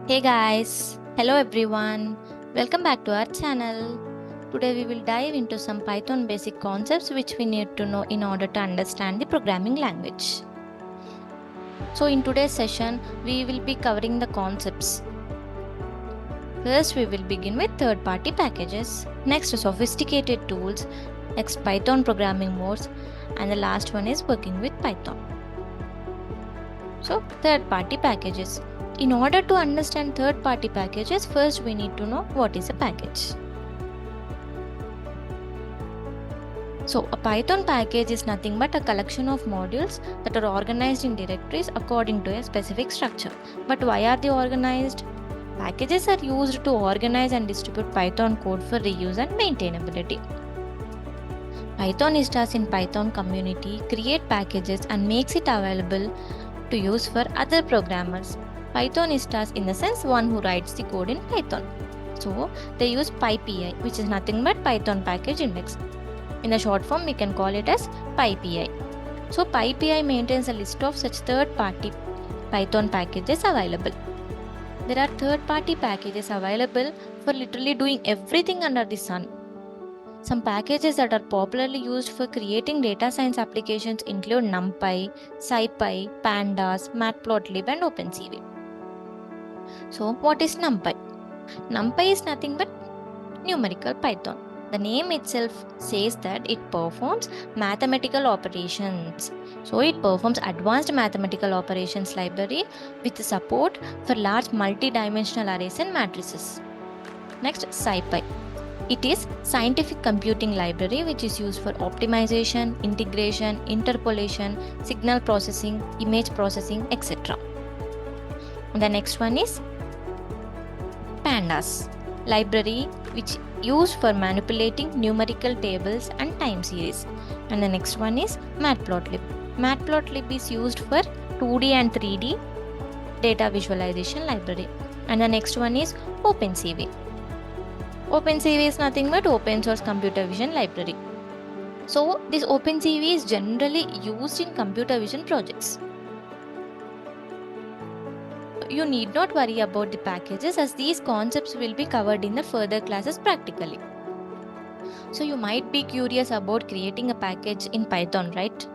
Hey guys, hello everyone, welcome back to our channel. Today we will dive into some Python basic concepts which we need to know in order to understand the programming language. So in today's session, we will be covering the concepts. First, we will begin with third-party packages, next sophisticated tools, next Python programming modes, and the last one is working with Python. So third-party packages. In order to understand third-party packages, first we need to know what is a package. So a Python package is nothing but a collection of modules that are organized in directories according to a specific structure. But why are they organized? Packages are used to organize and distribute Python code for reuse and maintainability. Pythonistas in Python community create packages and makes it available to use for other programmers. Pythonistas in the sense one who writes the code in Python. So they use PyPI, which is nothing but Python package index. In the short form, we can call it as PyPI. So PyPI maintains a list of such third-party Python packages available. There are third-party packages available for literally doing everything under the sun. Some packages that are popularly used for creating data science applications include NumPy, SciPy, Pandas, Matplotlib, and OpenCV. So what is NumPy? NumPy is nothing but numerical Python. The name itself says that it performs mathematical operations. So it performs advanced mathematical operations library with support for large multi-dimensional arrays and matrices. Next, SciPy. It is scientific computing library which is used for optimization, integration, interpolation, signal processing, image processing, etc. The next one is Pandas library which used for manipulating numerical tables and time series. And the next one is Matplotlib. Matplotlib is used for 2D and 3D data visualization library. And the next one is OpenCV. OpenCV is nothing but open source computer vision library. So this OpenCV is generally used in computer vision projects. You need not worry about the packages as these concepts will be covered in the further classes practically. So you might be curious about creating a package in Python, right?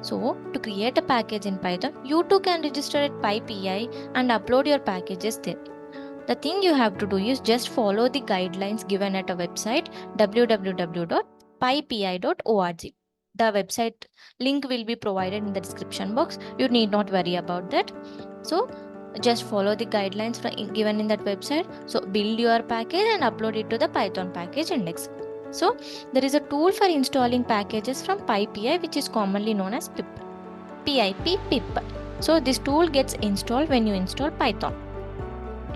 So to create a package in Python, you too can register at PyPI and upload your packages there. The thing you have to do is just follow the guidelines given at a website www.pypi.org. The website link will be provided in the description box. You need not worry about that. So just follow the guidelines given in that website. So build your package and upload it to the Python package index. So there is a tool for installing packages from PyPI which is commonly known as pip. pip. So this tool gets installed when you install Python.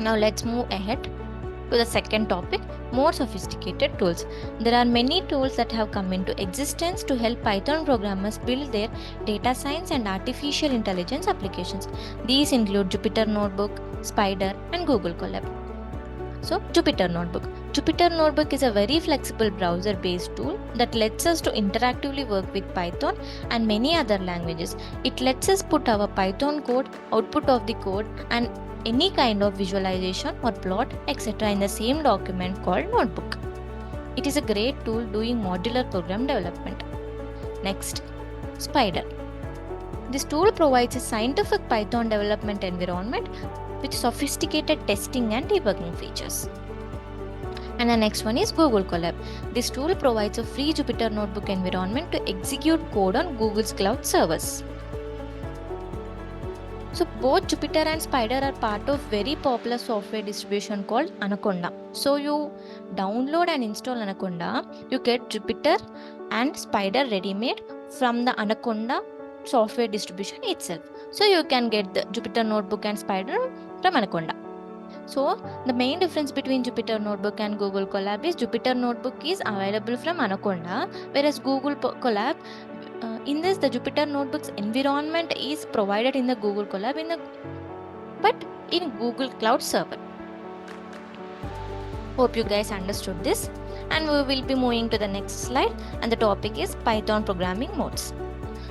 Now let's move ahead to the second topic, more sophisticated tools. There are many tools that have come into existence to help Python programmers build their data science and artificial intelligence applications. These include Jupyter Notebook, Spider, and Google Colab. So Jupyter Notebook. Jupyter Notebook is a very flexible browser-based tool that lets us to interactively work with Python and many other languages. It lets us put our Python code, output of the code, and any kind of visualization or plot, etc. in the same document called notebook. It is a great tool doing modular program development. Next, Spider. This tool provides a scientific Python development environment with sophisticated testing and debugging features. And the next one is Google Colab. This tool provides a free Jupyter Notebook environment to execute code on Google's cloud servers. So both Jupyter and Spider are part of very popular software distribution called Anaconda. So you download and install Anaconda, you get Jupyter and Spider ready-made from the Anaconda software distribution itself. So you can get the Jupyter Notebook and Spider from Anaconda. So the main difference between Jupyter Notebook and Google Colab is Jupyter Notebook is available from Anaconda, whereas Google Colab in this, the Jupyter Notebook's environment is provided in the Google Colab but in Google Cloud Server. Hope you guys understood this, and we will be moving to the next slide, and the topic is Python programming modes.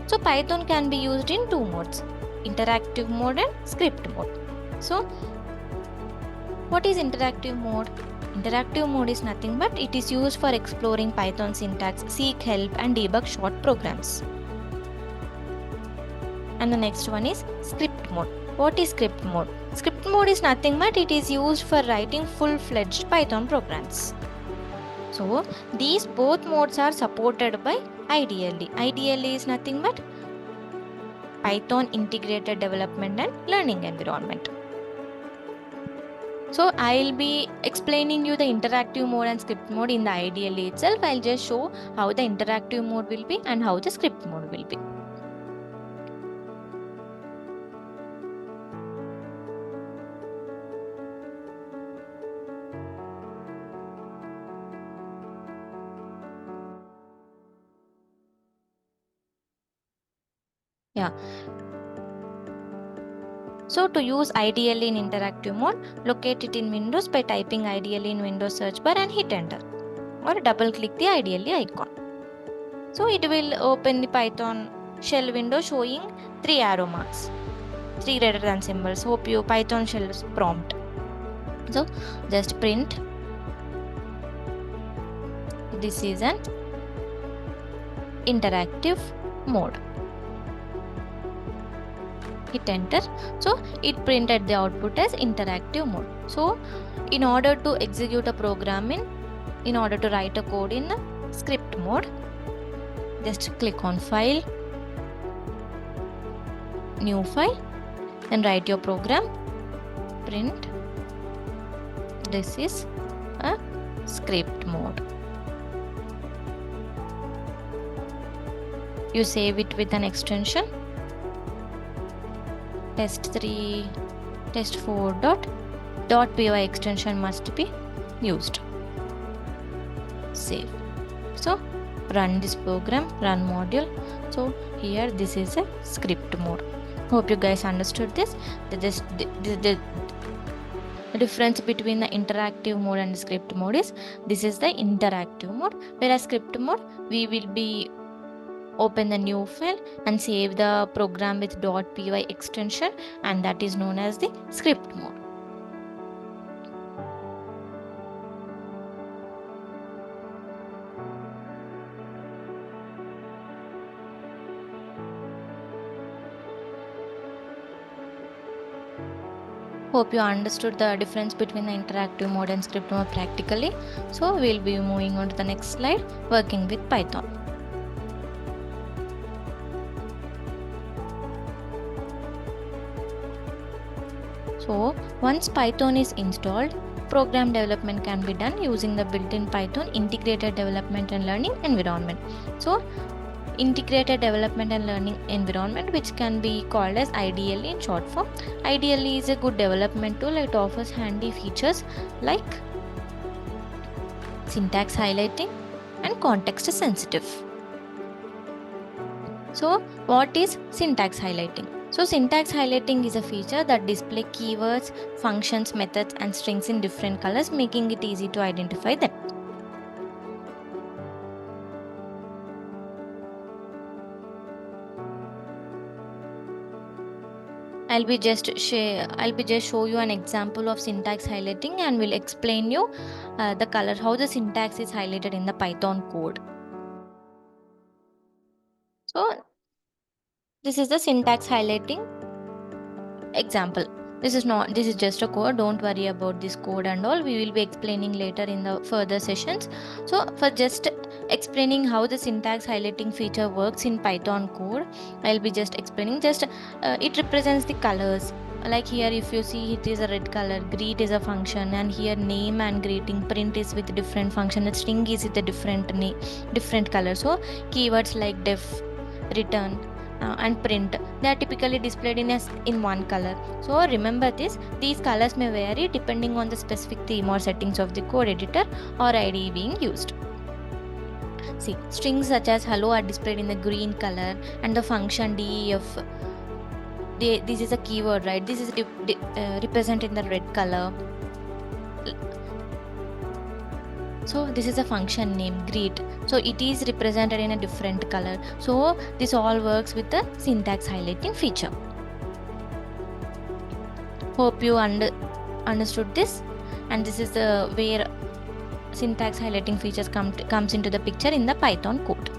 So Python can be used in two modes, interactive mode and script mode. So what is interactive mode? Interactive mode is nothing but it is used for exploring Python syntax, seek help and debug short programs. And the next one is script mode. What is script mode? Script mode is nothing but it is used for writing full-fledged Python programs. So these both modes are supported by IDLE. IDLE is nothing but Python Integrated Development and Learning Environment. So I'll be explaining you the interactive mode and script mode in the IDLE itself. I'll just show how the interactive mode will be and how the script mode will be. Yeah. So to use IDLE in interactive mode, locate it in Windows by typing IDLE in Windows search bar and hit enter, or double click the IDLE icon. So it will open the Python shell window showing 3 arrow marks, 3 greater than symbols. Hope you Python shell prompt. So just print. This is an interactive mode. Hit enter. So it printed the output as interactive mode. So in order to execute a program in order to write a code in script mode, just click on file, new file, and write your program. Print. This is a script mode. You save it with an extension. test3 test4.py extension must be used. Save. So run this program, run module. So here this is a script mode. Hope you guys understood this. The difference between the interactive mode and script mode is this is the interactive mode, whereas script mode we will be open the new file and save the program with .py extension, and that is known as the script mode. Hope you understood the difference between the interactive mode and script mode practically. So we'll be moving on to the next slide, working with Python. So once Python is installed, program development can be done using the built-in Python Integrated Development and Learning Environment. So Integrated Development and Learning Environment, which can be called as IDLE in short form. IDLE is a good development tool. It offers handy features like syntax highlighting and context sensitive. So what is syntax highlighting? So syntax highlighting is a feature that displays keywords, functions, methods and strings in different colors, making it easy to identify them. I'll be just show you an example of syntax highlighting and will explain you the color, how the syntax is highlighted in the Python code. So this is the syntax highlighting example. This is just a code. Don't worry about this code and all. We will be explaining later in the further sessions. So for just explaining how the syntax highlighting feature works in Python code, I'll be just explaining. It represents the colors. Like here, if you see, it is a red color, greet is a function, and here name and greeting, print is with different function, the string is with a different color. So keywords like def, return and print, they are typically displayed in one color. So remember this, these colors may vary depending on the specific theme or settings of the code editor or IDE being used. See, strings such as hello are displayed in the green color, and the function def, this is a keyword, right? This is represented in the red color. So this is a function name, greet. So it is represented in a different color. So this all works with the syntax highlighting feature. Hope you understood this, and this is the where syntax highlighting features comes into the picture in the Python code.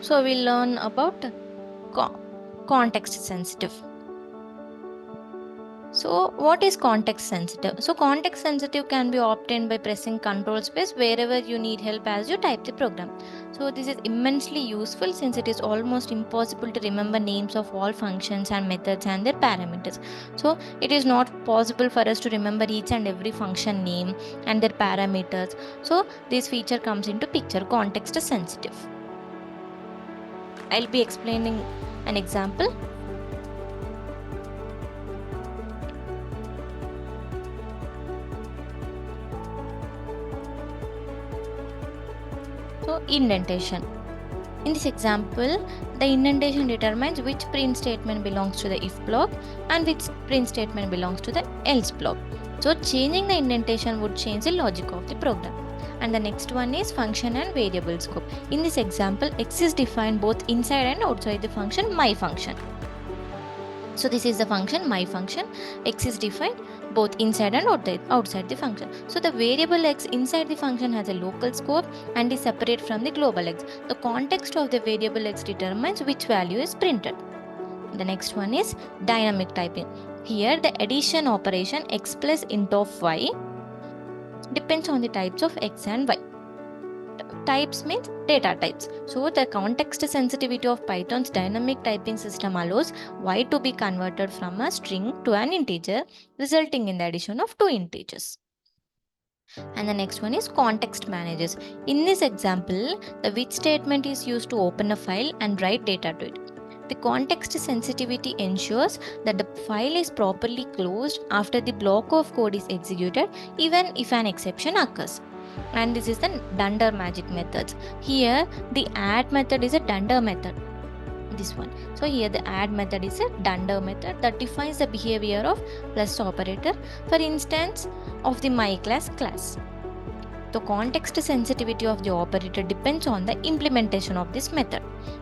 So we'll learn about context sensitive. So what is context sensitive? So context sensitive can be obtained by pressing control space wherever you need help as you type the program. So this is immensely useful since it is almost impossible to remember names of all functions and methods and their parameters. So it is not possible for us to remember each and every function name and their parameters. So this feature comes into picture, context sensitive. I'll be explaining an example. So indentation. In this example, the indentation determines which print statement belongs to the if block and which print statement belongs to the else block. So changing the indentation would change the logic of the program. And the next one is function and variable scope. In this example, X is defined both inside and outside the function my function. So this is the function my function. X is defined both inside and outside the function. So the variable X inside the function has a local scope and is separate from the global X. The context of the variable X determines which value is printed. The next one is dynamic typing. Here the addition operation X plus int of Y depends on the types of X and Y. Types means data types. So the context sensitivity of Python's dynamic typing system allows Y to be converted from a string to an integer, resulting in the addition of two integers. And the next one is context managers. In this example, the which statement is used to open a file and write data to it. The context sensitivity ensures that the file is properly closed after the block of code is executed, even if an exception occurs. And this is the dunder magic methods. Here the add method is a dunder method, this one. So here the add method is a dunder method that defines the behavior of plus operator, for instance of the my class. The context sensitivity of the operator depends on the implementation of this method,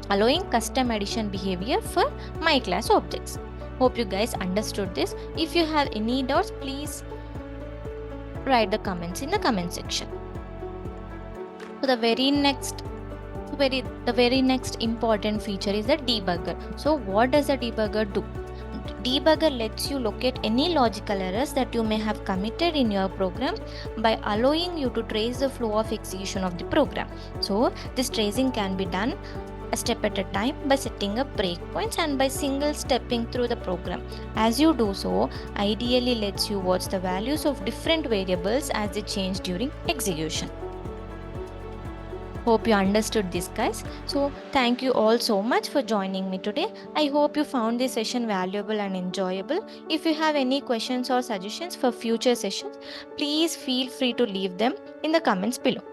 allowing custom addition behavior for my class objects. Hope you guys understood this. If you have any doubts, please write the comments in the comment section. So the very next important feature is the debugger. So what does the debugger do? Debugger lets you locate any logical errors that you may have committed in your program by allowing you to trace the flow of execution of the program. So this tracing can be done a step at a time by setting up breakpoints and by single stepping through the program. As you do so, ideally lets you watch the values of different variables as they change during execution. Hope you understood this, guys. So thank you all so much for joining me today. I hope you found this session valuable and enjoyable. If you have any questions or suggestions for future sessions, please feel free to leave them in the comments below.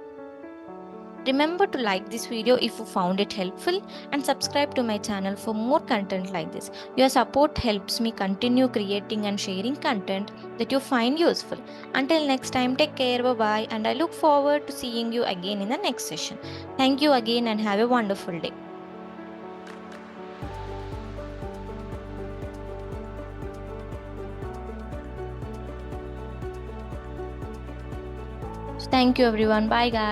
Remember to like this video if you found it helpful and subscribe to my channel for more content like this. Your support helps me continue creating and sharing content that you find useful. Until next time, take care, bye-bye, and I look forward to seeing you again in the next session. Thank you again and have a wonderful day. Thank you everyone. Bye guys.